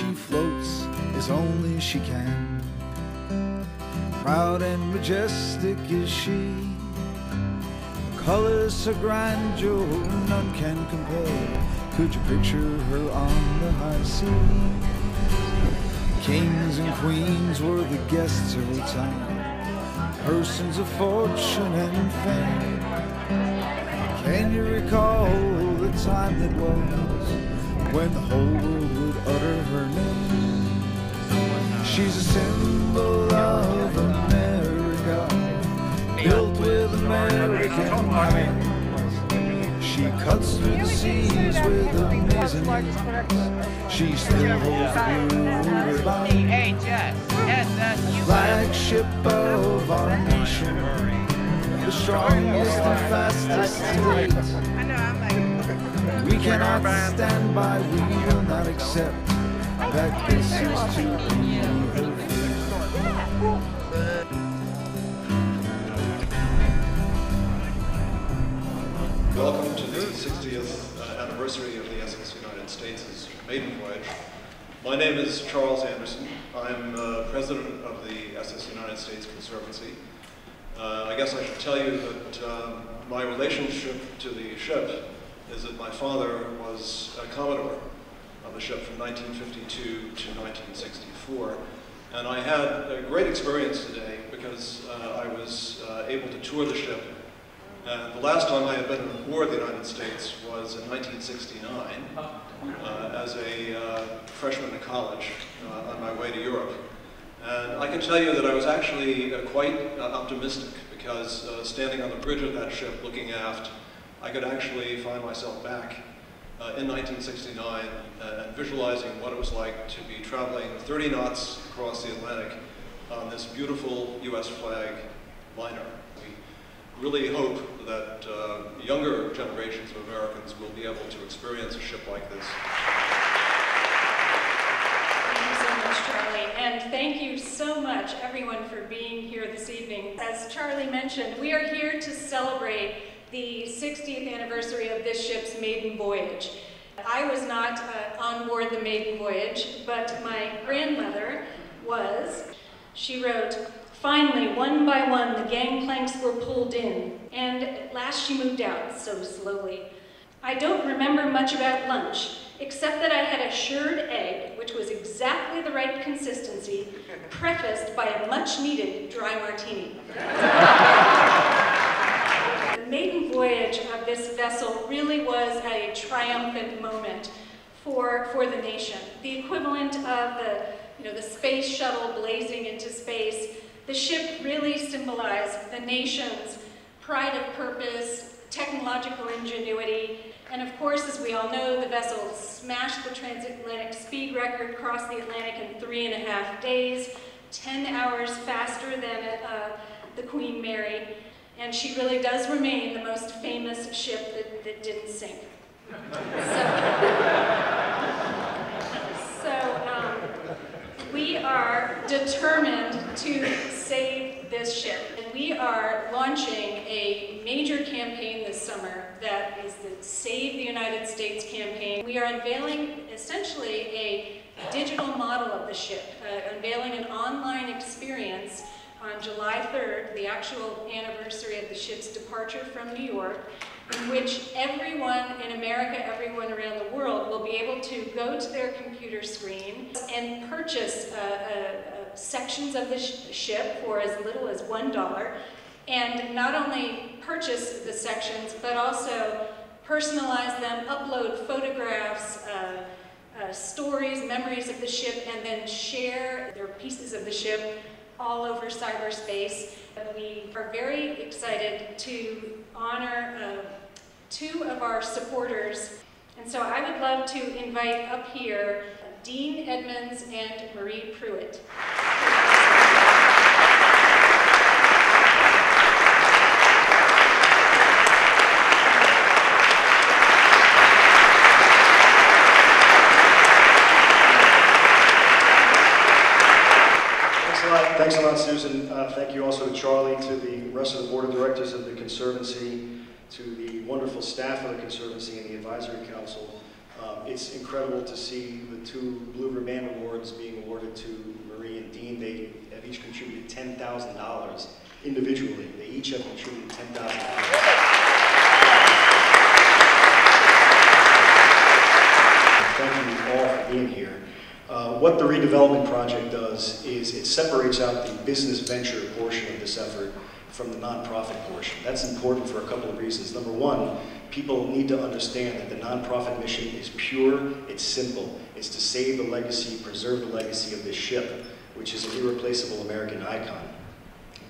she floats as only she can. Proud and majestic is she, colors so grandeur none can compare. Could you picture her on the high sea? Kings and queens were the guests of her time, persons of fortune and fame. Can you recall the time that was, when the whole world would utter her name? She's a symbol of America, built with American hands. She cuts through the seas with amazing ease. She still holds the blue ribbon, flagship of our nation, the strongest and fastest to date. We cannot stand by, we will not accept that this is to be her fate. Welcome to the 60th anniversary of the SS United States' maiden voyage. My name is Charles Anderson. I'm president of the SS United States Conservancy. I guess I should tell you that my relationship to the ship is that my father was a commodore of the ship from 1952 to 1964. And I had a great experience today because I was able to tour the ship. And the last time I had been aboard the United States was in 1969 as a freshman in college on my way to Europe. And I can tell you that I was actually quite optimistic because standing on the bridge of that ship looking aft, I could actually find myself back in 1969 and visualizing what it was like to be traveling 30 knots across the Atlantic on this beautiful US flag liner. We really hope that younger generations of Americans will be able to experience a ship like this. Thank you so much, Charlie. And thank you so much, everyone, for being here this evening. As Charlie mentioned, we are here to celebrate the 60th anniversary of this ship's maiden voyage. I was not on board the maiden voyage, but my grandmother was. She wrote, "Finally, one by one, the gangplanks were pulled in, and at last she moved out so slowly. I don't remember much about lunch, except that I had a shirred egg, which was exactly the right consistency, prefaced by a much-needed dry martini." The maiden voyage of this vessel really was a triumphant moment for the nation. The equivalent of the space shuttle blazing into space. The ship really symbolized the nation's pride of purpose, technological ingenuity, and of course, as we all know, the vessel smashed the transatlantic speed record, crossed the Atlantic in 3.5 days, 10 hours faster than the Queen Mary, and she really does remain the most famous ship that didn't sink. We are determined to save this ship, and we are launching a major campaign this summer that is the Save the United States campaign. We are unveiling essentially a digital model of the ship, unveiling an online experience on July 3rd, the actual anniversary of the ship's departure from New York, in which everyone in America, everyone around the world will be able to go to their computer screen and purchase sections of the ship for as little as $1, and not only purchase the sections, but also personalize them, upload photographs, stories, memories of the ship, and then share their pieces of the ship all over cyberspace. We are very excited to honor 2 of our supporters. And so I would love to invite up here Dean Edmonds and Marie Pruitt. Thanks a lot, Susan. Thank you also to Charlie, to the rest of the Board of Directors of the Conservancy, to the wonderful staff of the Conservancy and the Advisory Council. It's incredible to see the 2 Blue Ribbon Awards being awarded to Marie and Dean. They have each contributed $10,000 individually. They each have contributed $10,000. Thank you all for being here. What the redevelopment project does is it separates out the business venture portion of this effort from the nonprofit portion. That's important for a couple of reasons. Number one, people need to understand that the nonprofit mission is pure, it's simple. It's to save the legacy, preserve the legacy of this ship, which is an irreplaceable American icon.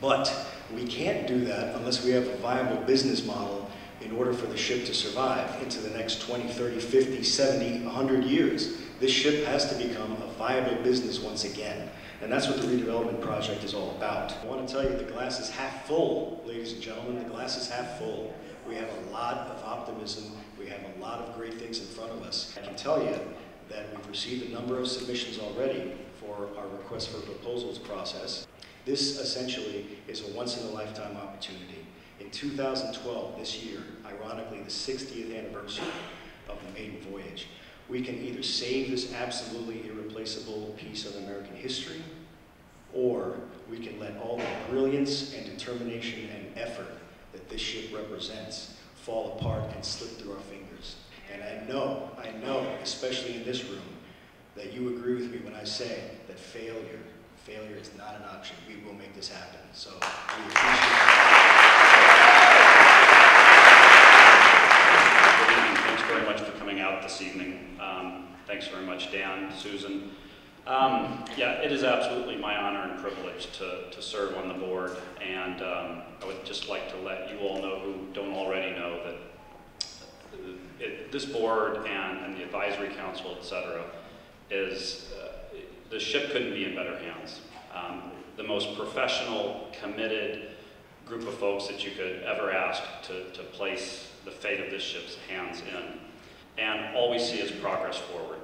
But we can't do that unless we have a viable business model in order for the ship to survive into the next 20, 30, 50, 70, 100 years. This ship has to become a viable business once again. And that's what the redevelopment project is all about. I want to tell you the glass is half full, ladies and gentlemen. The glass is half full. We have a lot of optimism. We have a lot of great things in front of us. I can tell you that we've received a number of submissions already for our request for proposals process. This essentially is a once-in-a-lifetime opportunity. In 2012, this year, ironically the 60th anniversary of the maiden voyage, we can either save this absolutely irreplaceable piece of American history, or we can let all the brilliance and determination and effort that this ship represents fall apart and slip through our fingers. And I know, especially in this room, that you agree with me when I say that failure is not an option. We will make this happen. So we appreciate it. Thanks very much for coming out this evening. Thanks very much, Dan, Susan. Yeah, it is absolutely my honor and privilege to serve on the board, and I would just like to let you all know who don't already know that this board and the advisory council, etc., is the ship couldn't be in better hands. The most professional, committed group of folks that you could ever ask to place the fate of this ship's hands in. And all we see is progress forward.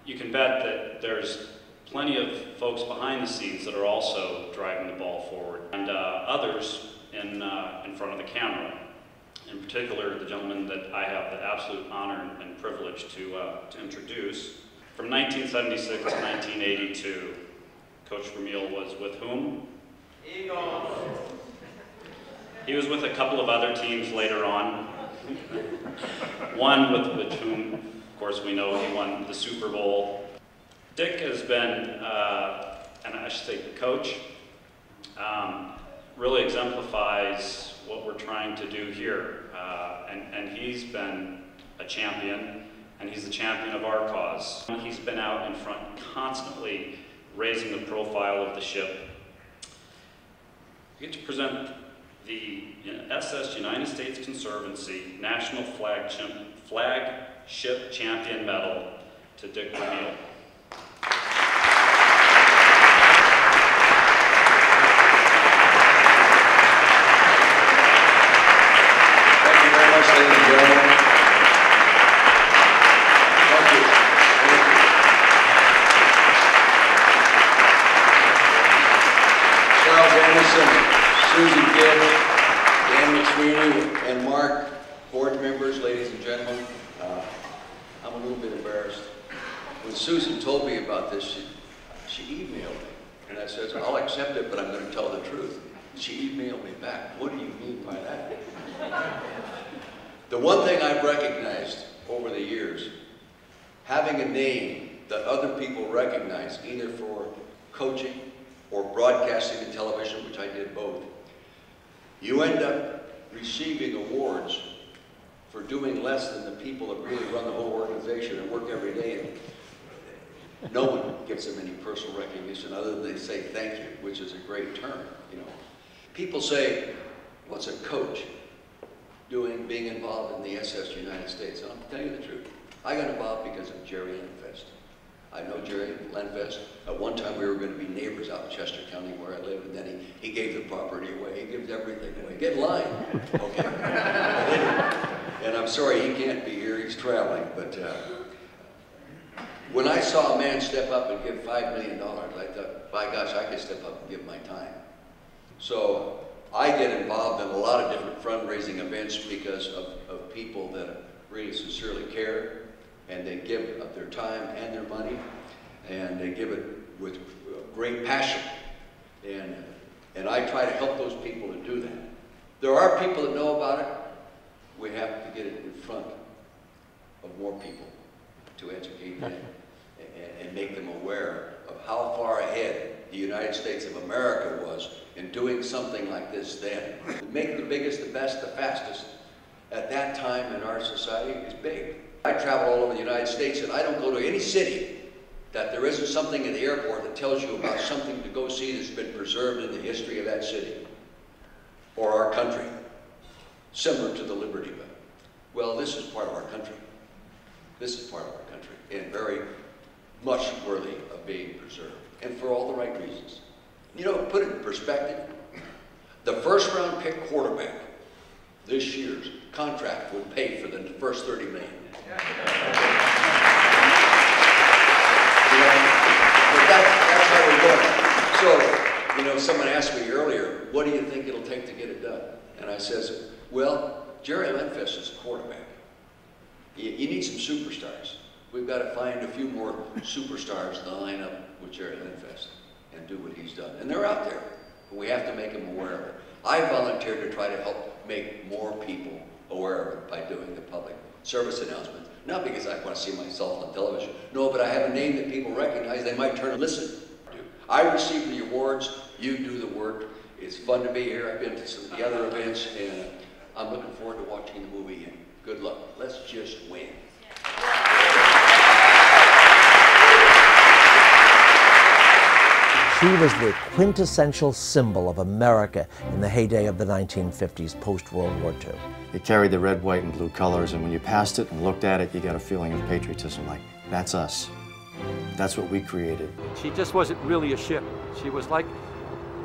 You can bet that there's plenty of folks behind the scenes that are also driving the ball forward, and others in front of the camera. In particular, the gentleman that I have the absolute honor and privilege to introduce. From 1976 to 1982, Coach Vermeil was with whom? Eagles. He was with a couple of other teams later on. One with whom, of course, we know he won the Super Bowl. Dick has been, and I should say the coach, really exemplifies what we're trying to do here. And he's been a champion, and he's the champion of our cause. He's been out in front constantly raising the profile of the ship. We get to present the SS United States Conservancy National Flagship Champion Medal to Dick Vermeil. Thank you very much, ladies and gentlemen. Thank you. Charles Anderson, Susan Gibbs, Dan McSweeney, and Mark, board members, ladies and gentlemen. I'm a little bit embarrassed. When Susan told me about this, she emailed me. And I said, I'll accept it, but I'm going to tell the truth. She emailed me back. What do you mean by that? The one thing I've recognized over the years, having a name that other people recognize, either for coaching or broadcasting and television, which I did both, you end up receiving awards for doing less than the people that really run the whole organization and work every day. And no one gives them any personal recognition other than they say thank you, which is a great term, you know. People say, what's a coach doing, being involved in the SS United States? And I'll tell you the truth. I got involved because of Jerry Lenfest. I know Jerry Lenfest. At one time we were going to be neighbors out in Chester County where I live, and then he gave the property away. He gives everything away. Get in line, okay? And I'm sorry he can't be here, he's traveling, but when I saw a man step up and give $5 million, I thought, by gosh, I could step up and give my time. So I get involved in a lot of different fundraising events because of people that really sincerely care, and they give of their time and their money, and they give it with great passion. And I try to help those people to do that. There are people that know about it. We have to get it in front of more people to educate them and make them aware of how far ahead the United States of America was in doing something like this then. Make the biggest, the best, the fastest at that time in our society is big. I travel all over the United States, and I don't go to any city that there isn't something at the airport that tells you about something to go see that's been preserved in the history of that city or our country, similar to the Liberty Bell. Well, this is part of our country. This is part of our country, and very much worthy of being preserved, and for all the right reasons. You know, put it in perspective, the first round pick quarterback this year's contract would pay for the first $30 million. But that's how we're going. So, you know, someone asked me earlier, what do you think it'll take to get it done? And I says, well, Jerry Linfest is a quarterback. You need some superstars. We've got to find a few more superstars to line up with Jerry Linfest and do what he's done. And they're out there, but we have to make them aware of it. I volunteered to try to help make more people aware of it by doing the public service announcements. Not because I want to see myself on television. No, but I have a name that people recognize. They might turn and listen. I receive the awards. You do the work. It's fun to be here. I've been to some of the other events, and I'm looking forward to watching the movie. And good luck. Let's just win. She was the quintessential symbol of America in the heyday of the 1950s, post-World War II. It carried the red, white, and blue colors, and when you passed it and looked at it, you got a feeling of patriotism, like, that's us. That's what we created. She just wasn't really a ship. She was like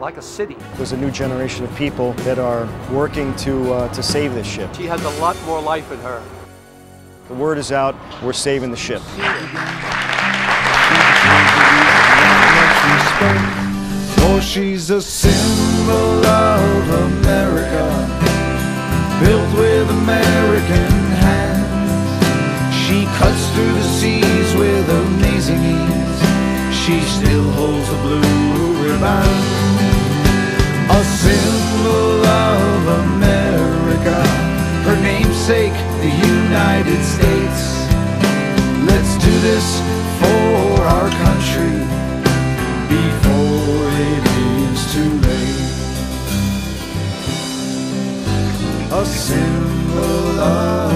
a city. There's a new generation of people that are working to save this ship. She has a lot more life in her. The word is out, we're saving the ship. For she's a symbol of America, built with American hands. She cuts through the seas with amazing ease. She still holds a blue ribbon, a symbol of America, her namesake, the United States. Let's do this for our country before it is too late. A symbol of